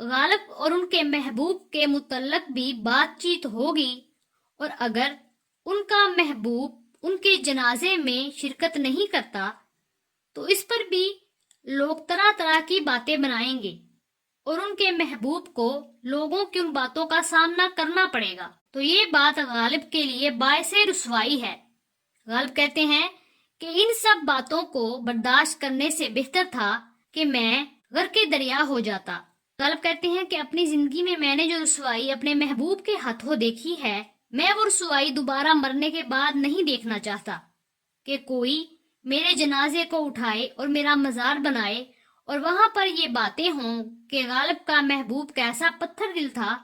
غالب اور ان کے محبوب کے متعلق بھی بات چیت ہوگی، اور اگر ان کا محبوب ان کے جنازے میں شرکت نہیں کرتا تو اس پر بھی لوگ طرح طرح کی باتیں بنائیں گے، اور ان کے محبوب کو لوگوں کی ان باتوں کا سامنا کرنا پڑے گا۔ تو یہ بات غالب کے لیے باعث رسوائی ہے۔ غالب کہتے ہیں کہ ان سب باتوں کو برداشت کرنے سے بہتر تھا کہ میں غرق دریا ہو جاتا۔ غالب کہتے ہیں کہ اپنی زندگی میں نے جو رسوائی اپنے محبوب کے ہاتھوں دیکھی ہے، میں وہ رسوائی دوبارہ مرنے کے بعد نہیں دیکھنا چاہتا، کہ کوئی میرے جنازے کو اٹھائے اور میرا مزار بنائے اور وہاں پر یہ باتیں ہوں کہ غالب کا محبوب کیسا پتھر دل تھا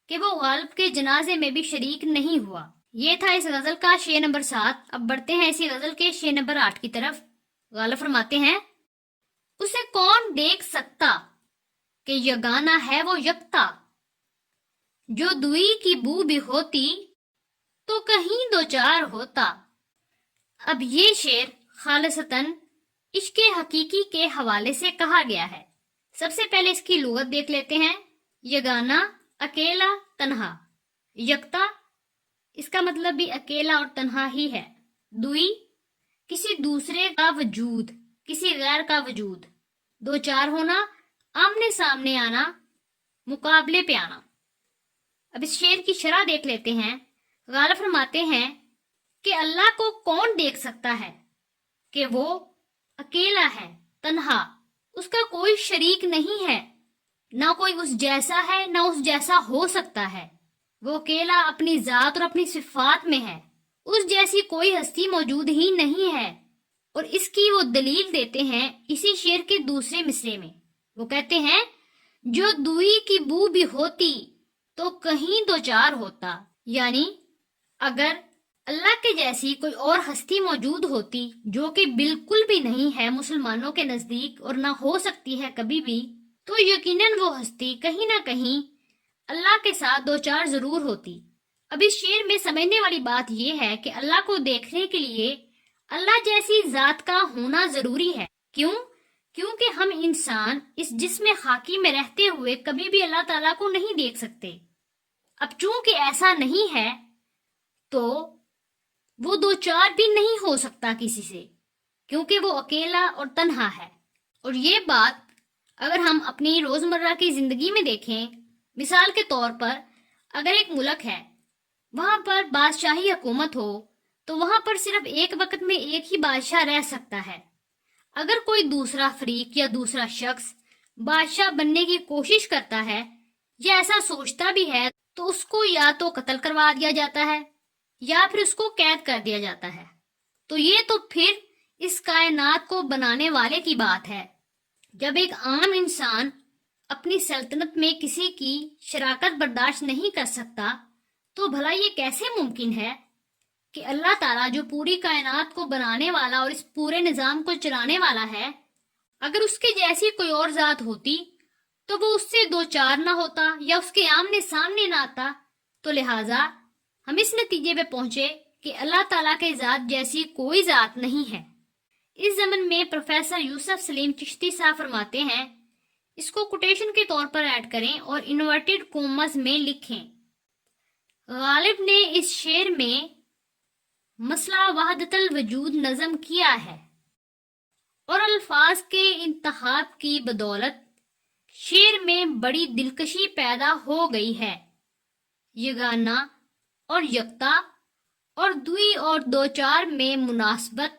کہ وہ غالب کے جنازے میں بھی شریک نہیں ہوا۔ یہ تھا اس غزل کا شعر نمبر 7۔ اب بڑھتے ہیں اسی غزل کے شعر نمبر 8 کی طرف۔ غالب فرماتے ہیں، اسے کون دیکھ سکتا کہ یگانہ ہے وہ یکتا، جو دوئی کی بو بھی ہوتی تو کہیں دو چار ہوتا۔ اب یہ شعر خالصتاً عشق حقیقی کے حوالے سے کہا گیا ہے۔ سب سے پہلے اس کی لغت دیکھ لیتے ہیں۔ یگانہ، اکیلا، تنہا۔ یکتا، اس کا مطلب بھی اکیلا اور تنہا ہی ہے۔ دوئی، کسی دوسرے کا وجود، کسی غیر کا وجود۔ دو چار ہونا، آمنے سامنے آنا، مقابلے پہ آنا۔ اب اس شعر کی شرح دیکھ لیتے ہیں۔ غالب فرماتے ہیں کہ اللہ کو کون دیکھ سکتا ہے کہ وہ اکیلا ہے، تنہا، اس کا کوئی شریک نہیں ہے، نہ کوئی اس جیسا ہے نہ اس جیسا ہو سکتا ہے۔ وہ اکیلا اپنی ذات اور اپنی صفات میں ہے، اس جیسی کوئی ہستی موجود ہی نہیں ہے۔ اور اس کی وہ دلیل دیتے ہیں اسی شعر کے دوسرے مصرے میں۔ وہ کہتے ہیں، جو دوئی کی بو بھی ہوتی تو کہیں دو چار ہوتا، یعنی اگر اللہ کے جیسی کوئی اور ہستی موجود ہوتی، جو کہ بالکل بھی نہیں ہے مسلمانوں کے نزدیک اور نہ ہو سکتی ہے کبھی بھی، تو یقیناً وہ ہستی کہیں نہ کہیں اللہ کے ساتھ دو چار ضرور ہوتی۔ اب اس شعر میں سمجھنے والی بات یہ ہے کہ اللہ کو دیکھنے کے لیے اللہ جیسی ذات کا ہونا ضروری ہے۔ کیوں؟ کیونکہ ہم انسان اس جسم خاکی میں رہتے ہوئے کبھی بھی اللہ تعالیٰ کو نہیں دیکھ سکتے۔ اب چونکہ ایسا نہیں ہے تو وہ دو چار بھی نہیں ہو سکتا کسی سے، کیونکہ وہ اکیلا اور تنہا ہے۔ اور یہ بات اگر ہم اپنی روزمرہ کی زندگی میں دیکھیں، مثال کے طور پر اگر ایک ملک ہے، وہاں پر بادشاہی حکومت ہو تو وہاں پر صرف ایک وقت میں ایک ہی بادشاہ رہ سکتا ہے۔ اگر کوئی دوسرا فریق یا دوسرا شخص بادشاہ بننے کی کوشش کرتا ہے یا ایسا سوچتا بھی ہے تو اس کو یا تو قتل کروا دیا جاتا ہے یا پھر اس کو قید کر دیا جاتا ہے۔ تو یہ تو پھر اس کائنات کو بنانے والے کی بات ہے۔ جب ایک عام انسان اپنی سلطنت میں کسی کی شراکت برداشت نہیں کر سکتا تو بھلا یہ کیسے ممکن ہے کہ اللہ تعالیٰ جو پوری کائنات کو بنانے والا اور اس پورے نظام کو چلانے والا ہے، اگر اس کے جیسی کوئی اور ذات ہوتی تو وہ اس سے دو چار نہ ہوتا یا اس کے آمنے سامنے نہ آتا۔ تو لہٰذا ہم اس نتیجے پہ پہنچے کہ اللہ تعالیٰ کے ذات جیسی کوئی ذات نہیں ہے۔ اس زمن میں پروفیسر یوسف سلیم چشتی صاحب فرماتے ہیں، اس کو کوٹیشن کے طور پر ایڈ کریں اور انورٹڈ کوماز میں لکھیں۔ غالب نے اس شعر میں مسئلہ وحدت الوجود نظم کیا ہے اور الفاظ کے انتخاب کی بدولت شعر میں بڑی دلکشی پیدا ہو گئی ہے۔ یگانہ اور یکتا اور دوئی اور دو چار میں مناسبت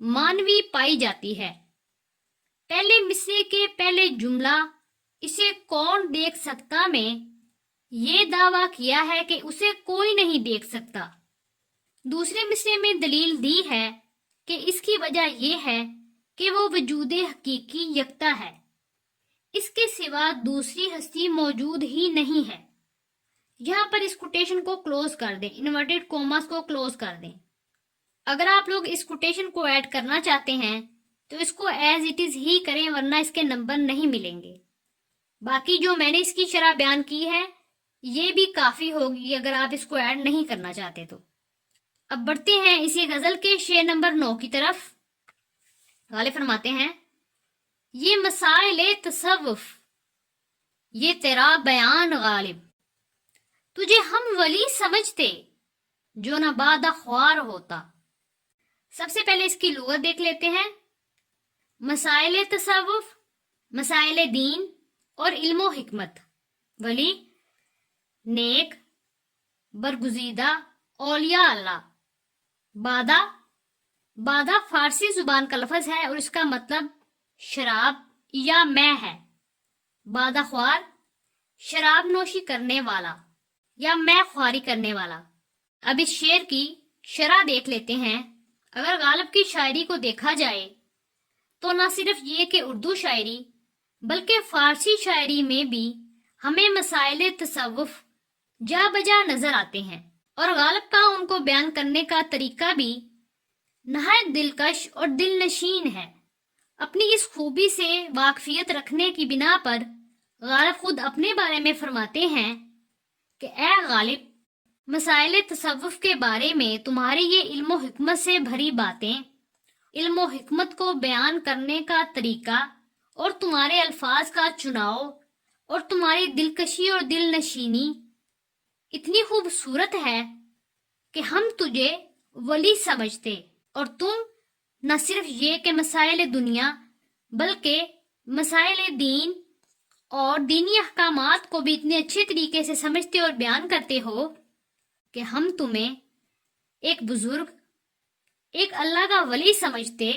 مانوی پائی جاتی ہے۔ پہلے مصرے کے پہلے جملہ اسے کون دیکھ سکتا میں یہ دعویٰ کیا ہے کہ اسے کوئی نہیں دیکھ سکتا۔ دوسرے مصرے میں دلیل دی ہے کہ اس کی وجہ یہ ہے کہ وہ وجود حقیقی یکتا ہے، اس کے سوا دوسری ہستی موجود ہی نہیں ہے۔ یہاں پر اس کوٹیشن کو کلوز کر دیں، انورٹڈ کوماس کو کلوز کر دیں۔ اگر آپ لوگ اس کوٹیشن کو ایڈ کرنا چاہتے ہیں تو اس کو ایز اٹ از ہی کریں، ورنہ اس کے نمبر نہیں ملیں گے۔ باقی جو میں نے اس کی شرح بیان کی ہے یہ بھی کافی ہوگی اگر آپ اس کو ایڈ نہیں کرنا چاہتے تو۔ اب بڑھتے ہیں اسی غزل کے شعر نمبر 9 کی طرف۔ غالب فرماتے ہیں، یہ مسائل تصوف یہ تیرا بیان غالب، تجھے ہم ولی سمجھتے جو نہ بادہ خوار ہوتا۔ سب سے پہلے اس کی لغت دیکھ لیتے ہیں۔ مسائل تصوف، مسائل دین اور علم و حکمت۔ ولی، نیک، برگزیدہ، اولیاء اللہ۔ بادہ فارسی زبان کا لفظ ہے اور اس کا مطلب شراب یا میں ہے۔ بادہ خوار، شراب نوشی کرنے والا یا میں خواری کرنے والا۔ اب اس شعر کی شرح دیکھ لیتے ہیں۔ اگر غالب کی شاعری کو دیکھا جائے تو نہ صرف یہ کہ اردو شاعری بلکہ فارسی شاعری میں بھی ہمیں مسائل تصوف جا بجا نظر آتے ہیں، اور غالب کا ان کو بیان کرنے کا طریقہ بھی نہایت دلکش اور دل نشین ہے۔ اپنی اس خوبی سے واقفیت رکھنے کی بنا پر غالب خود اپنے بارے میں فرماتے ہیں کہ اے غالب، مسائل تصوف کے بارے میں تمہاری یہ علم و حکمت سے بھری باتیں، علم و حکمت کو بیان کرنے کا طریقہ اور تمہارے الفاظ کا چناؤ اور تمہاری دلکشی اور دل نشینی اتنی خوبصورت ہے کہ ہم تجھے ولی سمجھتے، اور تم نہ صرف یہ کہ مسائل دنیا بلکہ مسائل دین اور دینی احکامات کو بھی اتنے اچھے طریقے سے سمجھتے اور بیان کرتے ہو کہ ہم تمہیں ایک بزرگ، ایک اللہ کا ولی سمجھتے،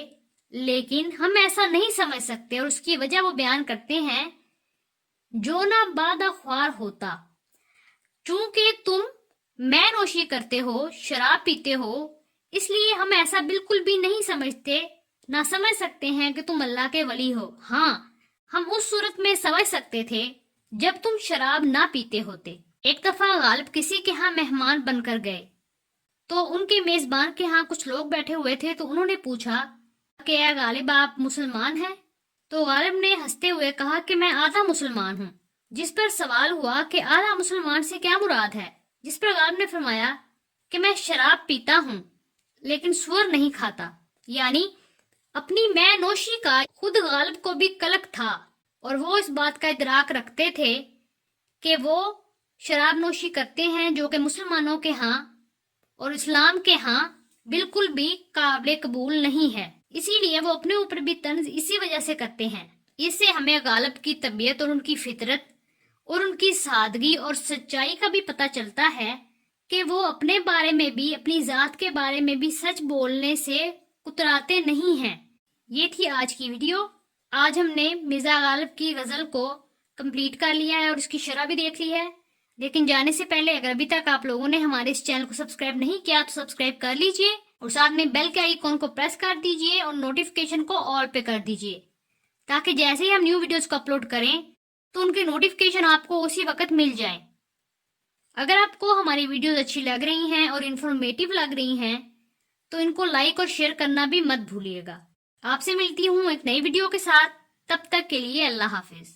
لیکن ہم ایسا نہیں سمجھ سکتے، اور اس کی وجہ وہ بیان کرتے ہیں جو نہ بادہ خوار ہوتا۔ چونکہ تم میں نوشی کرتے ہو، شراب پیتے ہو، اس لیے ہم ایسا بالکل بھی نہیں سمجھتے، نہ سمجھ سکتے ہیں کہ تم اللہ کے ولی ہو۔ ہاں، ہم اس صورت میں سمجھ سکتے تھے جب تم شراب نہ پیتے ہوتے۔ ایک دفعہ غالب کسی کے ہاں مہمان بن کر گئے تو ان کے میزبان کے ہاں کچھ لوگ بیٹھے ہوئے تھے، تو انہوں نے پوچھا کہ اے غالب، آپ مسلمان ہیں؟ تو غالب نے ہنستے ہوئے کہا کہ میں آدھا مسلمان ہوں۔ جس پر سوال ہوا کہ آدھا مسلمان سے کیا مراد ہے؟ جس پر غالب نے فرمایا کہ میں شراب پیتا ہوں لیکن سور نہیں کھاتا، یعنی اپنی میں نوشی کا خود غالب کو بھی کلک تھا، اور وہ اس بات کا ادراک رکھتے تھے کہ وہ شراب نوشی کرتے ہیں جو کہ مسلمانوں کے ہاں اور اسلام کے ہاں بالکل بھی قابل قبول نہیں ہے۔ اسی لیے وہ اپنے اوپر بھی طنز اسی وجہ سے کرتے ہیں۔ اس سے ہمیں غالب کی طبیعت اور ان کی فطرت اور ان کی سادگی اور سچائی کا بھی پتہ چلتا ہے کہ وہ اپنے بارے میں بھی، اپنی ذات کے بارے میں بھی سچ بولنے سے کتراتے نہیں ہیں۔ یہ تھی آج کی ویڈیو۔ آج ہم نے مرزا غالب کی غزل کو کمپلیٹ کر لیا ہے اور اس کی شرح بھی دیکھ لی ہے، لیکن جانے سے پہلے اگر ابھی تک آپ لوگوں نے ہمارے اس چینل کو سبسکرائب نہیں کیا تو سبسکرائب کر لیجئے، اور ساتھ میں بیل کے آئیکن کو پریس کر دیجئے اور نوٹیفیکیشن کو آل پہ کر دیجئے، تاکہ جیسے ہی ہم نیو ویڈیوز کو اپلوڈ کریں تو ان کی نوٹیفیکیشن آپ کو اسی وقت مل جائیں۔ اگر آپ کو ہماری ویڈیوز اچھی لگ رہی ہیں اور انفارمیٹیو لگ رہی ہیں تو ان کو لائک اور شیئر کرنا بھی مت بھولیے گا۔ آپ سے ملتی ہوں ایک نئی ویڈیو کے ساتھ، تب تک کے لیے اللہ حافظ۔